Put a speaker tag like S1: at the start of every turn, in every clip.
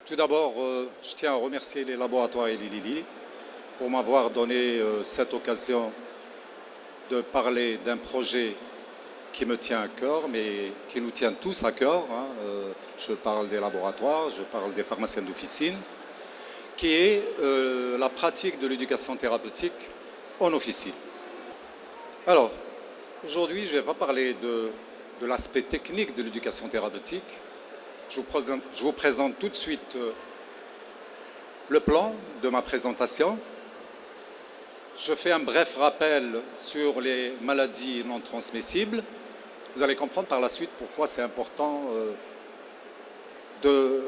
S1: Tout d'abord, je tiens à remercier les laboratoires Eli Lilly pour m'avoir donné cette occasion de parler d'un projet qui me tient à cœur, mais qui nous tient tous à cœur. Je parle des laboratoires, je parle des pharmaciens d'officine, qui est la pratique de l'éducation thérapeutique en officine. Alors, aujourd'hui, je ne vais pas parler de l'aspect technique de l'éducation thérapeutique. Je vous présente tout de suite le plan de ma présentation. Je fais un bref rappel sur les maladies non transmissibles. Vous allez comprendre par la suite pourquoi c'est important de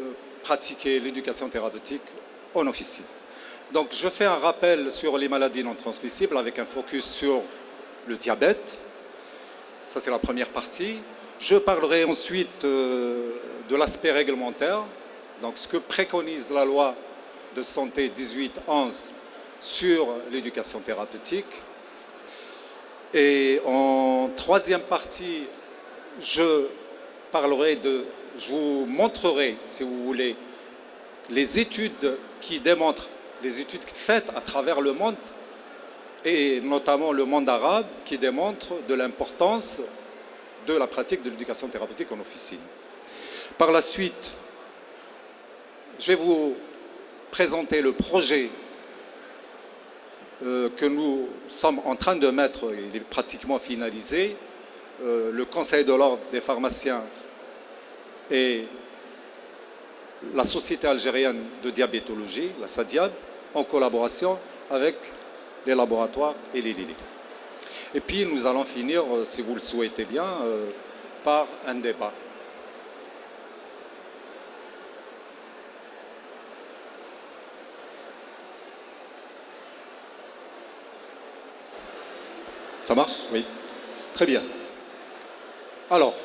S1: pratiquer l'éducation thérapeutique en officine. Donc, je fais un rappel sur les maladies non transmissibles avec un focus sur le diabète. Ça, c'est la première partie. Je parlerai ensuite de l'aspect réglementaire, donc ce que préconise la loi de santé 1811 sur l'éducation thérapeutique. Et en troisième partie, je vous montrerai, si vous voulez, les études qui démontrent, les études faites à travers le monde, et notamment le monde arabe, qui démontrent de l'importance de la pratique de l'éducation thérapeutique en officine. Par la suite, je vais vous présenter le projet que nous sommes en train de mettre, il est pratiquement finalisé. Le Conseil de l'ordre des pharmaciens et la Société algérienne de diabétologie, la SADIAB, en collaboration avec les laboratoires et les Lilly. Et puis nous allons finir, si vous le souhaitez bien, par un débat. Ça marche? Oui. Très bien. Alors,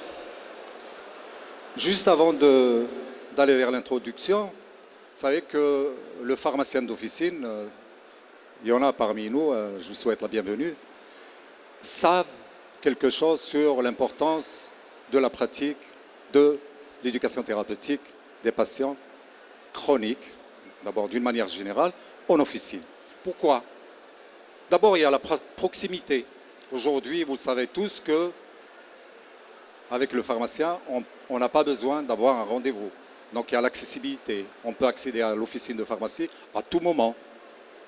S1: juste avant d'aller vers l'introduction, vous savez que le pharmacien d'officine, il y en a parmi nous, je vous souhaite la bienvenue, savent quelque chose sur l'importance de la pratique de l'éducation thérapeutique des patients chroniques, d'abord d'une manière générale, en officine. Pourquoi? D'abord, il y a la proximité. Aujourd'hui, vous savez tous que avec le pharmacien, on n'a pas besoin d'avoir un rendez-vous. Donc il y a l'accessibilité. On peut accéder à l'officine de pharmacie à tout moment.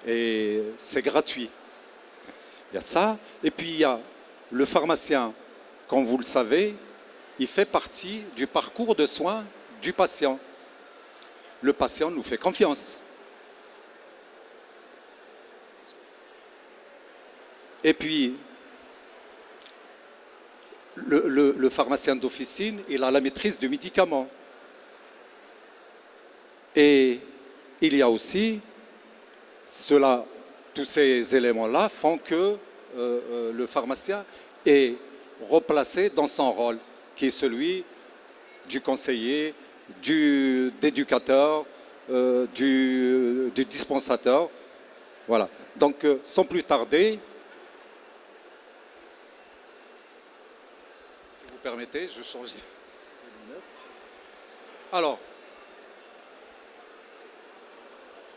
S1: Et c'est gratuit. Il y a ça. Et puis il y a le pharmacien, comme vous le savez, il fait partie du parcours de soins du patient. Le patient nous fait confiance. Et puis, le pharmacien d'officine, il a la maîtrise du médicament. Et il y a aussi tous ces éléments-là font que le pharmacien est replacé dans son rôle, qui est celui du conseiller, d'éducateur, du dispensateur. Voilà. Donc, sans plus tarder, si vous permettez, je change de lunettes. Alors,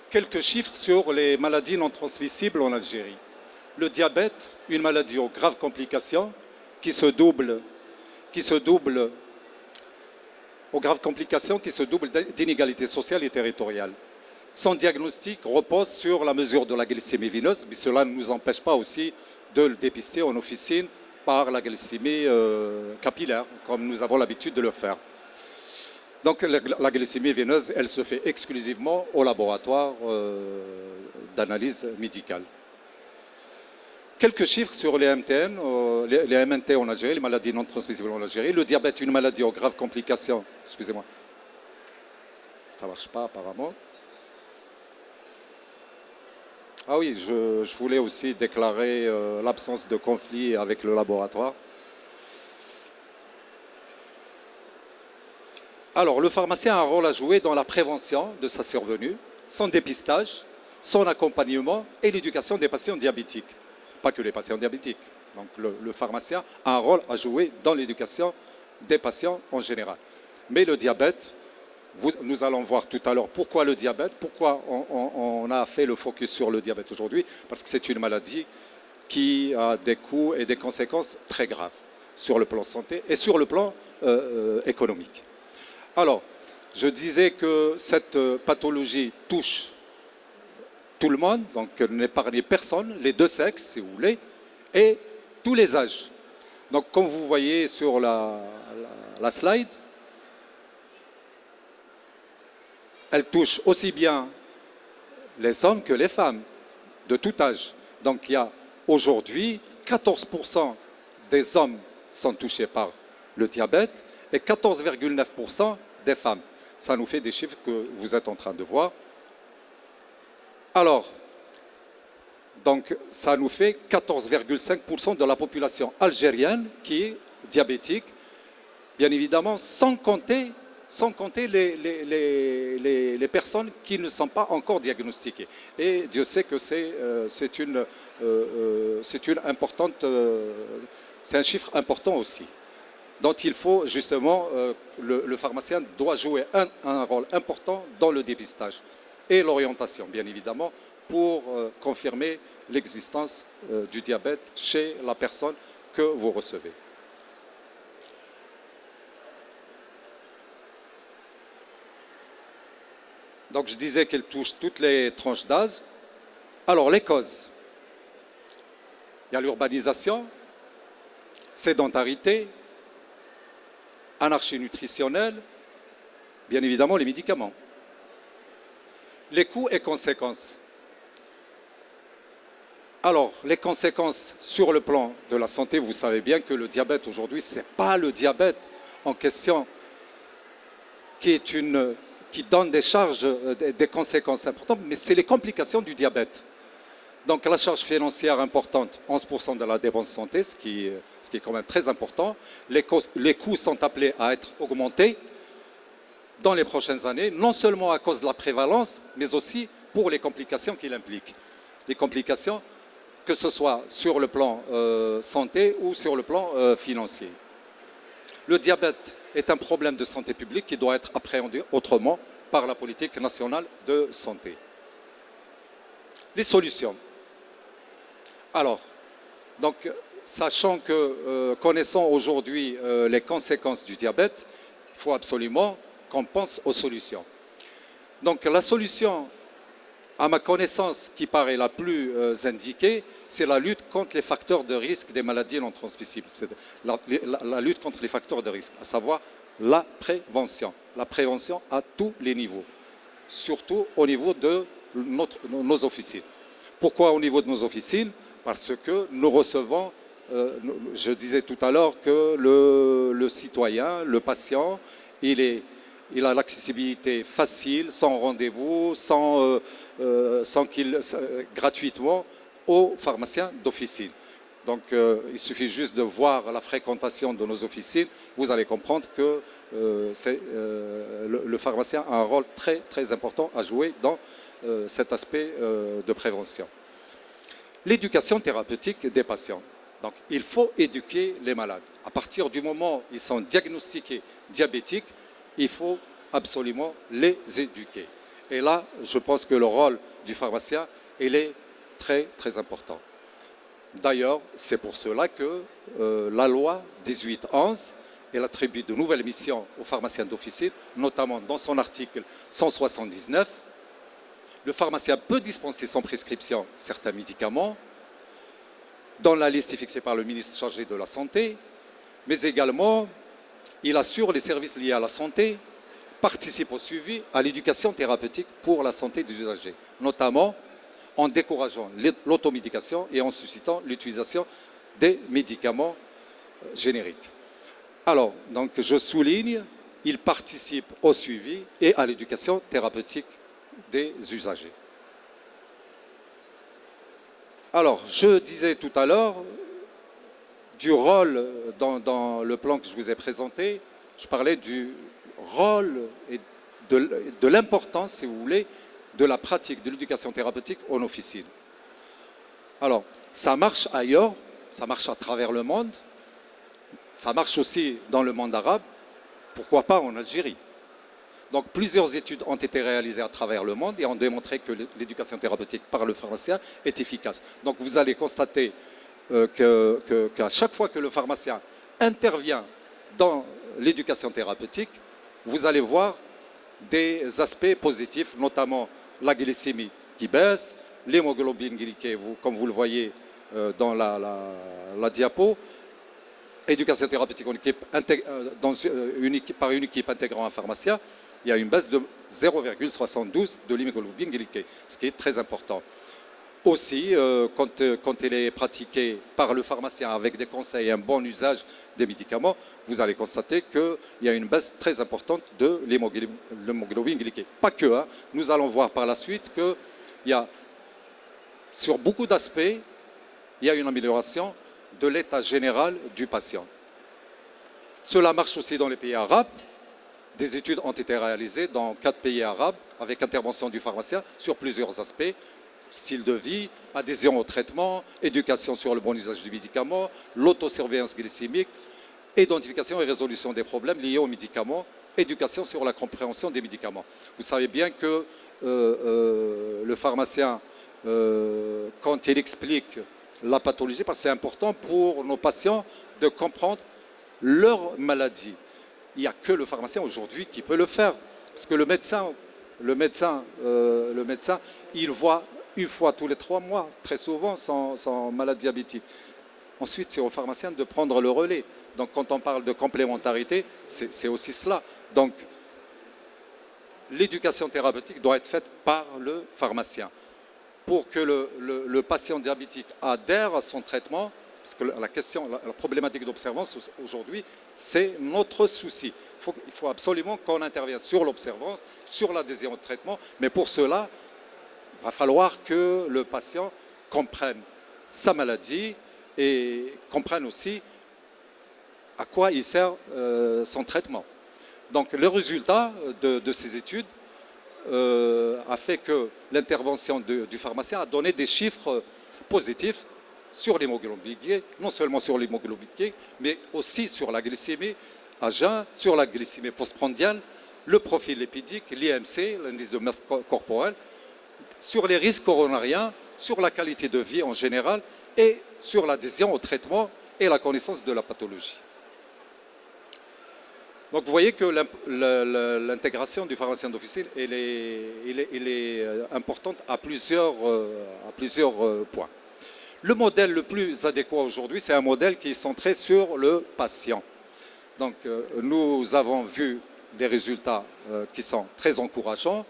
S1: quelques chiffres sur les maladies non transmissibles en Algérie. Le diabète, une maladie aux graves complications qui se double d'inégalités sociales et territoriales. Son diagnostic repose sur la mesure de la glycémie veineuse, mais cela ne nous empêche pas aussi de le dépister en officine par la glycémie capillaire, comme nous avons l'habitude de le faire. Donc la glycémie veineuse, elle se fait exclusivement au laboratoire d'analyse médicale. Quelques chiffres sur les MTN, les MNT en Algérie, les maladies non transmissibles en Algérie. Le diabète, une maladie aux graves complications. Excusez-moi. Ça ne marche pas apparemment. Ah oui, je voulais aussi déclarer l'absence de conflit avec le laboratoire. Alors, le pharmacien a un rôle à jouer dans la prévention de sa survenue, son dépistage, son accompagnement et l'éducation des patients diabétiques. Pas que les patients diabétiques. Donc, le pharmacien a un rôle à jouer dans l'éducation des patients en général. Mais le diabète, Nous allons voir tout à l'heure pourquoi le diabète, pourquoi on a fait le focus sur le diabète aujourd'hui, parce que c'est une maladie qui a des coûts et des conséquences très graves sur le plan santé et sur le plan économique. Alors, je disais que cette pathologie touche tout le monde, donc n'épargne personne, les deux sexes, si vous voulez, et tous les âges. Donc, comme vous voyez sur la slide, elle touche aussi bien les hommes que les femmes, de tout âge. Donc, il y a aujourd'hui 14% des hommes sont touchés par le diabète et 14,9% des femmes. Ça nous fait des chiffres que vous êtes en train de voir. Alors, donc, ça nous fait 14,5% de la population algérienne qui est diabétique, bien évidemment, sans compter les personnes qui ne sont pas encore diagnostiquées. Et Dieu sait que c'est un chiffre important aussi, dont il faut justement, le pharmacien doit jouer un rôle important dans le dépistage et l'orientation, bien évidemment, pour confirmer l'existence du diabète chez la personne que vous recevez. Donc je disais qu'elle touche toutes les tranches d'âge. Alors les causes. Il y a l'urbanisation, sédentarité, anarchie nutritionnelle, bien évidemment les médicaments. Les coûts et conséquences. Alors, les conséquences sur le plan de la santé, vous savez bien que le diabète aujourd'hui, ce n'est pas le diabète en question qui donne des charges, des conséquences importantes, mais c'est les complications du diabète. Donc la charge financière importante, 11% de la dépense santé, ce qui est quand même très important. Les coûts sont appelés à être augmentés dans les prochaines années, non seulement à cause de la prévalence, mais aussi pour les complications qu'il implique. Les complications, que ce soit sur le plan santé ou sur le plan financier. Le diabète est un problème de santé publique qui doit être appréhendé autrement par la politique nationale de santé. Les solutions. Alors, donc, sachant que connaissant aujourd'hui les conséquences du diabète, il faut absolument qu'on pense aux solutions. Donc la solution, à ma connaissance, qui paraît la plus indiquée, c'est la lutte contre les facteurs de risque des maladies non transmissibles. C'est la lutte contre les facteurs de risque, à savoir la prévention. La prévention à tous les niveaux, surtout au niveau de nos officines. Pourquoi au niveau de nos officines? Parce que nous recevons, je disais tout à l'heure que le citoyen, le patient, il a l'accessibilité facile, sans rendez-vous, gratuitement aux pharmaciens d'officine. Donc il suffit juste de voir la fréquentation de nos officines, vous allez comprendre que le pharmacien a un rôle très, très important à jouer dans cet aspect de prévention. L'éducation thérapeutique des patients. Donc il faut éduquer les malades. À partir du moment où ils sont diagnostiqués diabétiques, il faut absolument les éduquer. Et là, je pense que le rôle du pharmacien, il est très, très important. D'ailleurs, c'est pour cela que la loi 1811, elle attribue de nouvelles missions aux pharmaciens d'officine, notamment dans son article 179. Le pharmacien peut dispenser sans prescription certains médicaments, dont la liste est fixée par le ministre chargé de la Santé, mais également, il assure les services liés à la santé, participe au suivi, à l'éducation thérapeutique pour la santé des usagers, notamment en décourageant l'automédication et en suscitant l'utilisation des médicaments génériques. Alors, donc, je souligne, il participe au suivi et à l'éducation thérapeutique des usagers. Alors, je disais tout à l'heure, du rôle dans le plan que je vous ai présenté, je parlais du rôle et de l'importance, si vous voulez, de la pratique de l'éducation thérapeutique en officine. Alors, ça marche ailleurs, ça marche à travers le monde, ça marche aussi dans le monde arabe, pourquoi pas en Algérie. Donc plusieurs études ont été réalisées à travers le monde et ont démontré que l'éducation thérapeutique par le pharmacien est efficace. Donc vous allez constater qu'à chaque fois que le pharmacien intervient dans l'éducation thérapeutique, vous allez voir des aspects positifs, notamment la glycémie qui baisse, l'hémoglobine glyquée, comme vous le voyez dans la diapo, éducation thérapeutique par une équipe intégrant un pharmacien, il y a une baisse de 0,72 de l'hémoglobine glyquée, ce qui est très important. Aussi, quand elle est pratiquée par le pharmacien avec des conseils et un bon usage des médicaments, vous allez constater qu'il y a une baisse très importante de l'hémoglobine glyquée. Pas que, hein. Nous allons voir par la suite qu'il y a, sur beaucoup d'aspects, il y a une amélioration de l'état général du patient. Cela marche aussi dans les pays arabes. Des études ont été réalisées dans 4 pays arabes avec intervention du pharmacien sur plusieurs aspects: style de vie, adhésion au traitement, éducation sur le bon usage du médicament, l'autosurveillance glycémique, identification et résolution des problèmes liés aux médicaments, éducation sur la compréhension des médicaments. Vous savez bien que le pharmacien, quand il explique la pathologie, parce que c'est important pour nos patients de comprendre leur maladie. Il n'y a que le pharmacien aujourd'hui qui peut le faire, parce que le médecin, il voit une fois tous les 3 mois, très souvent, sans maladie diabétique. Ensuite, c'est au pharmacien de prendre le relais. Donc, quand on parle de complémentarité, c'est aussi cela. Donc, l'éducation thérapeutique doit être faite par le pharmacien. Pour que le patient diabétique adhère à son traitement, parce que la problématique d'observance aujourd'hui, c'est notre souci. Il faut absolument qu'on intervienne sur l'observance, sur l'adhésion au traitement, mais pour cela, il va falloir que le patient comprenne sa maladie et comprenne aussi à quoi il sert son traitement. Donc le résultat de ces études a fait que l'intervention du pharmacien a donné des chiffres positifs sur l'hémoglobine glyquée, non seulement sur l'hémoglobine glyquée, mais aussi sur la glycémie à jeun, sur la glycémie postprandiale, le profil lipidique, l'IMC, l'indice de masse corporelle, sur les risques coronariens, sur la qualité de vie en général et sur l'adhésion au traitement et la connaissance de la pathologie. Donc vous voyez que l'intégration du pharmacien d'officine elle est importante à plusieurs points. Le modèle le plus adéquat aujourd'hui, c'est un modèle qui est centré sur le patient. Donc nous avons vu des résultats qui sont très encourageants.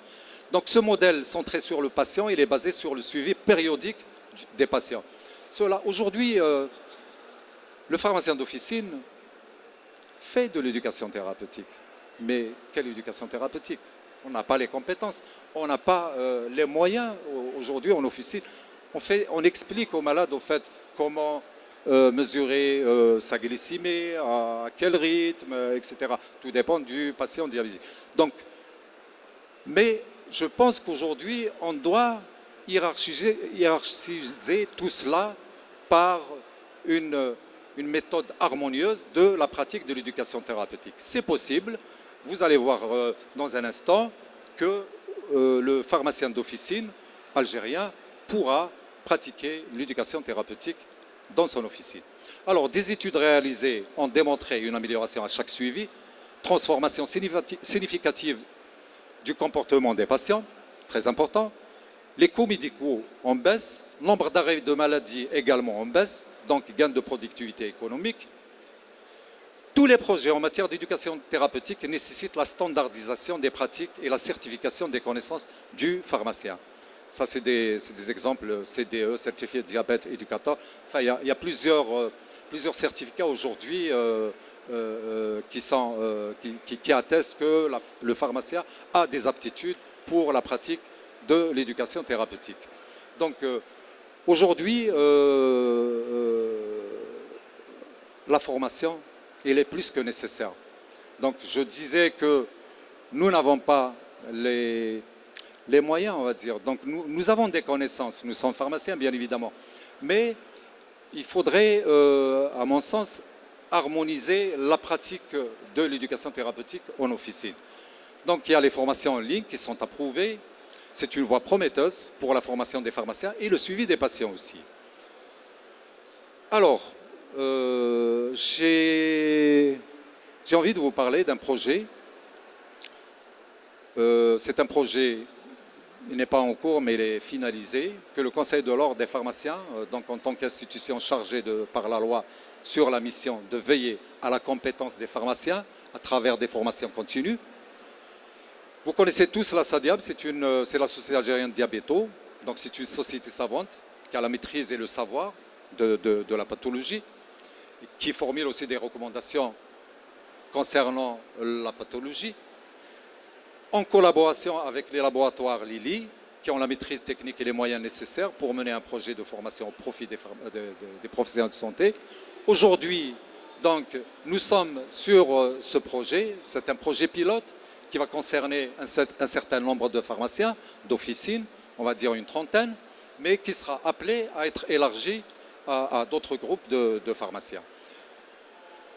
S1: Donc ce modèle centré sur le patient, il est basé sur le suivi périodique des patients. Aujourd'hui, le pharmacien d'officine fait de l'éducation thérapeutique. Mais quelle éducation thérapeutique? On n'a pas les compétences, on n'a pas les moyens aujourd'hui en officine. On explique aux malades au fait comment mesurer sa glycémie, à quel rythme, etc. Tout dépend du patient diabétique. Donc, mais je pense qu'aujourd'hui, on doit hiérarchiser tout cela par une méthode harmonieuse de la pratique de l'éducation thérapeutique. C'est possible. Vous allez voir dans un instant que le pharmacien d'officine algérien pourra pratiquer l'éducation thérapeutique dans son officine. Alors, des études réalisées ont démontré une amélioration à chaque suivi, transformation significative du comportement des patients, très important, les coûts médicaux en baisse, nombre d'arrêts de maladie également en baisse, donc gain de productivité économique. Tous les projets en matière d'éducation thérapeutique nécessitent la standardisation des pratiques et la certification des connaissances du pharmacien. Ça, c'est des exemples CDE, certifié diabète éducateur. Enfin, il y a plusieurs certificats aujourd'hui qui attestent que le pharmacien a des aptitudes pour la pratique de l'éducation thérapeutique. Donc, aujourd'hui, la formation, elle est plus que nécessaire. Donc, je disais que nous n'avons pas les moyens, on va dire. Donc, nous avons des connaissances, nous sommes pharmaciens, bien évidemment. Mais il faudrait, à mon sens, harmoniser la pratique de l'éducation thérapeutique en officine. Donc il y a les formations en ligne qui sont approuvées. C'est une voie prometteuse pour la formation des pharmaciens et le suivi des patients aussi. Alors, j'ai envie de vous parler d'un projet. C'est un projet, il n'est pas en cours, mais il est finalisé, que le Conseil de l'Ordre des pharmaciens, donc en tant qu'institution chargée par la loi sur la mission de veiller à la compétence des pharmaciens à travers des formations continues. Vous connaissez tous la SADIAB, c'est la Société algérienne de diabéto, donc c'est une société savante qui a la maîtrise et le savoir de la pathologie, qui formule aussi des recommandations concernant la pathologie, en collaboration avec les laboratoires Lilly, qui ont la maîtrise technique et les moyens nécessaires pour mener un projet de formation au profit des professionnels de santé. Aujourd'hui, donc, nous sommes sur ce projet, c'est un projet pilote qui va concerner un certain nombre de pharmaciens, d'officines, on va dire une trentaine, mais qui sera appelé à être élargi à d'autres groupes de pharmaciens.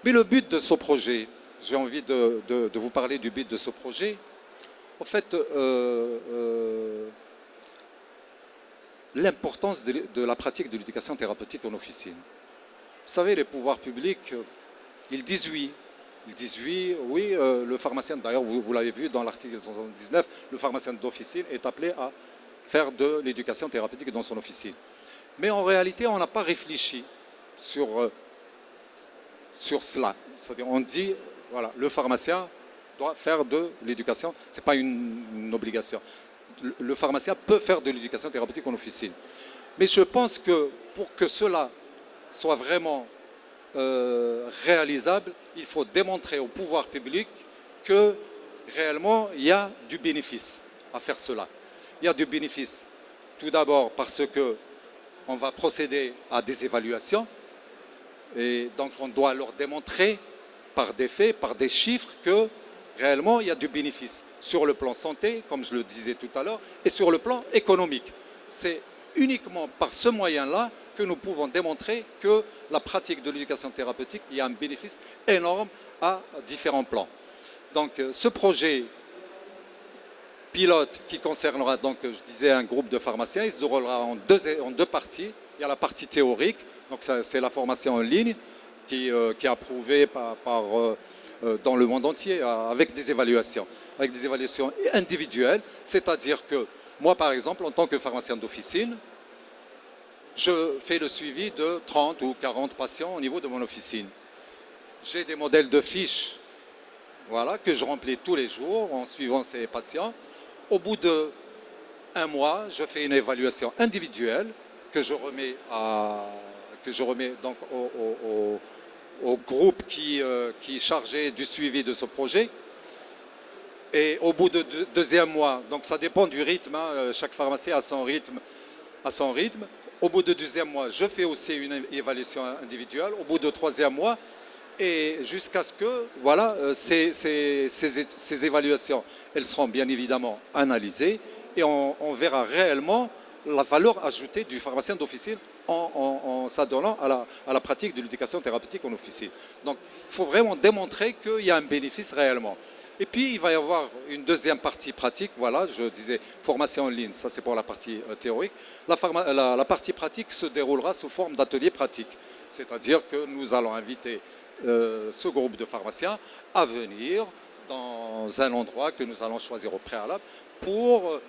S1: Mais le but de ce projet, j'ai envie de vous parler du but de ce projet. En fait, l'importance de la pratique de l'éducation thérapeutique en officine. Vous savez, les pouvoirs publics, ils disent oui. Ils disent oui, le pharmacien, d'ailleurs vous l'avez vu dans l'article 79, le pharmacien d'officine est appelé à faire de l'éducation thérapeutique dans son officine. Mais en réalité, on n'a pas réfléchi sur cela. C'est-à-dire, on dit, voilà, le pharmacien doit faire de l'éducation, ce n'est pas une obligation. Le pharmacien peut faire de l'éducation thérapeutique en officine. Mais je pense que pour que cela soit vraiment réalisable, il faut démontrer au pouvoir public que réellement il y a du bénéfice à faire cela. Il y a du bénéfice tout d'abord parce qu'on va procéder à des évaluations et donc on doit leur démontrer par des faits, par des chiffres que réellement il y a du bénéfice sur le plan santé, comme je le disais tout à l'heure, et sur le plan économique. C'est uniquement par ce moyen-là que nous pouvons démontrer que la pratique de l'éducation thérapeutique, il y a un bénéfice énorme à différents plans. Donc ce projet pilote qui concernera, donc, je disais, un groupe de pharmaciens, il se déroulera en deux parties. Il y a la partie théorique, donc c'est la formation en ligne qui est approuvée dans le monde entier avec des évaluations individuelles, c'est-à-dire que moi, par exemple, en tant que pharmacien d'officine, je fais le suivi de 30 ou 40 patients au niveau de mon officine. J'ai des modèles de fiches, voilà, que je remplis tous les jours en suivant ces patients. Au bout d'un mois, je fais une évaluation individuelle que je remets donc au groupe qui est chargé du suivi de ce projet. Et au bout de deuxième mois, donc ça dépend du rythme, hein, chaque pharmacien a son rythme. Au bout de deuxième mois, je fais aussi une évaluation individuelle. Au bout de troisième mois, et jusqu'à ce que, voilà, ces évaluations, elles seront bien évidemment analysées et on verra réellement la valeur ajoutée du pharmacien d'officine en s'adonnant à la pratique de l'éducation thérapeutique en officine. Donc, il faut vraiment démontrer qu'il y a un bénéfice réellement. Et puis, il va y avoir une deuxième partie pratique. Voilà, je disais formation en ligne, ça c'est pour la partie théorique. La partie pratique se déroulera sous forme d'atelier pratique. C'est-à-dire que nous allons inviter ce groupe de pharmaciens à venir dans un endroit que nous allons choisir au préalable pour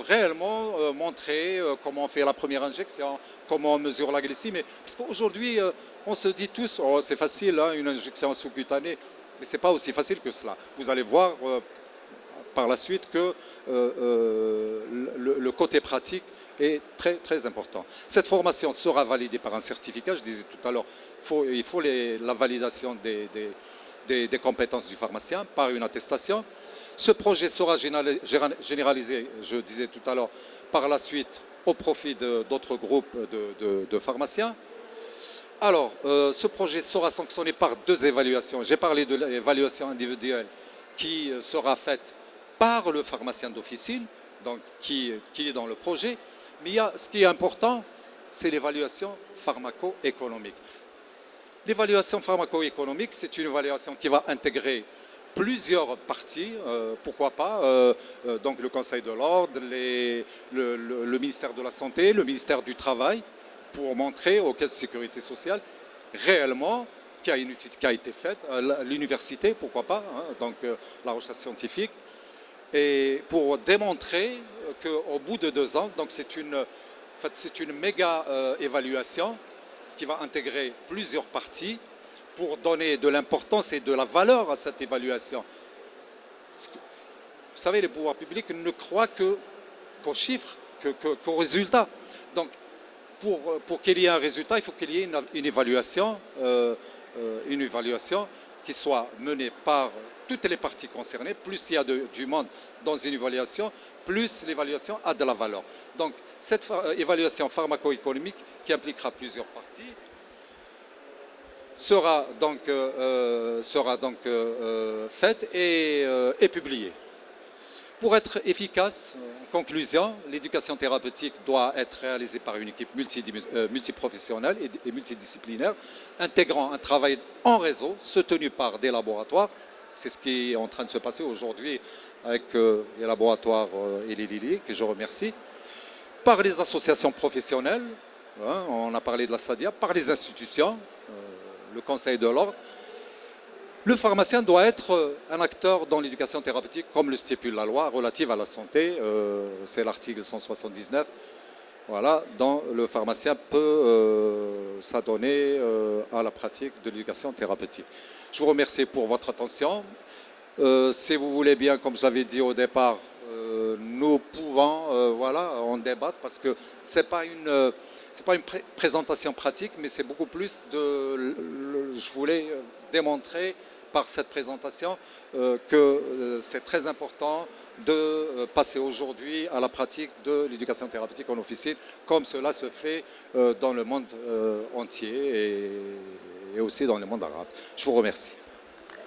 S1: réellement montrer comment on fait la première injection, comment on mesure la glycémie. Parce qu'aujourd'hui, on se dit tous, oh, c'est facile, hein, une injection sous-cutanée. Mais ce n'est pas aussi facile que cela. Vous allez voir par la suite que le côté pratique est très, très important. Cette formation sera validée par un certificat. Je disais tout à l'heure, il faut la validation des compétences du pharmacien par une attestation. Ce projet sera généralisé, je disais tout à l'heure, par la suite au profit d'autres groupes de pharmaciens. Alors, ce projet sera sanctionné par deux évaluations. J'ai parlé de l'évaluation individuelle qui sera faite par le pharmacien d'officine, donc qui est dans le projet. Mais ce qui est important, c'est l'évaluation pharmaco-économique. L'évaluation pharmaco-économique, c'est une évaluation qui va intégrer plusieurs parties, pourquoi pas, donc le Conseil de l'Ordre, le ministère de la Santé, le ministère du Travail, pour montrer aux caisses de sécurité sociale réellement qu'il y a une étude qui a été faite, l'université, pourquoi pas, hein, donc la recherche scientifique, et pour démontrer qu'au bout de 2 ans, donc c'est une méga évaluation qui va intégrer plusieurs parties pour donner de l'importance et de la valeur à cette évaluation. Vous savez, les pouvoirs publics ne croient qu'aux chiffres, qu'aux résultats. Donc, pour qu'il y ait un résultat, il faut qu'il y ait une évaluation qui soit menée par toutes les parties concernées. Plus il y a du monde dans une évaluation, plus l'évaluation a de la valeur. Donc, cette évaluation pharmaco-économique qui impliquera plusieurs parties sera donc faite et publiée. Pour être efficace, en conclusion, l'éducation thérapeutique doit être réalisée par une équipe multiprofessionnelle et multidisciplinaire, intégrant un travail en réseau, soutenu par des laboratoires. C'est ce qui est en train de se passer aujourd'hui avec les laboratoires et les Lili, que je remercie, par les associations professionnelles, hein, on a parlé de la SADIA, par les institutions, le Conseil de l'Ordre. Le pharmacien doit être un acteur dans l'éducation thérapeutique, comme le stipule la loi relative à la santé, c'est l'article 179, voilà, dont le pharmacien peut s'adonner à la pratique de l'éducation thérapeutique. Je vous remercie pour votre attention. Si vous voulez bien, comme je l'avais dit au départ, nous pouvons voilà, en débattre parce que ce n'est pas une présentation pratique, mais c'est beaucoup plus je voulais démontrer par cette présentation que c'est très important de passer aujourd'hui à la pratique de l'éducation thérapeutique en officine, comme cela se fait dans le monde entier et aussi dans le monde arabe. Je vous remercie.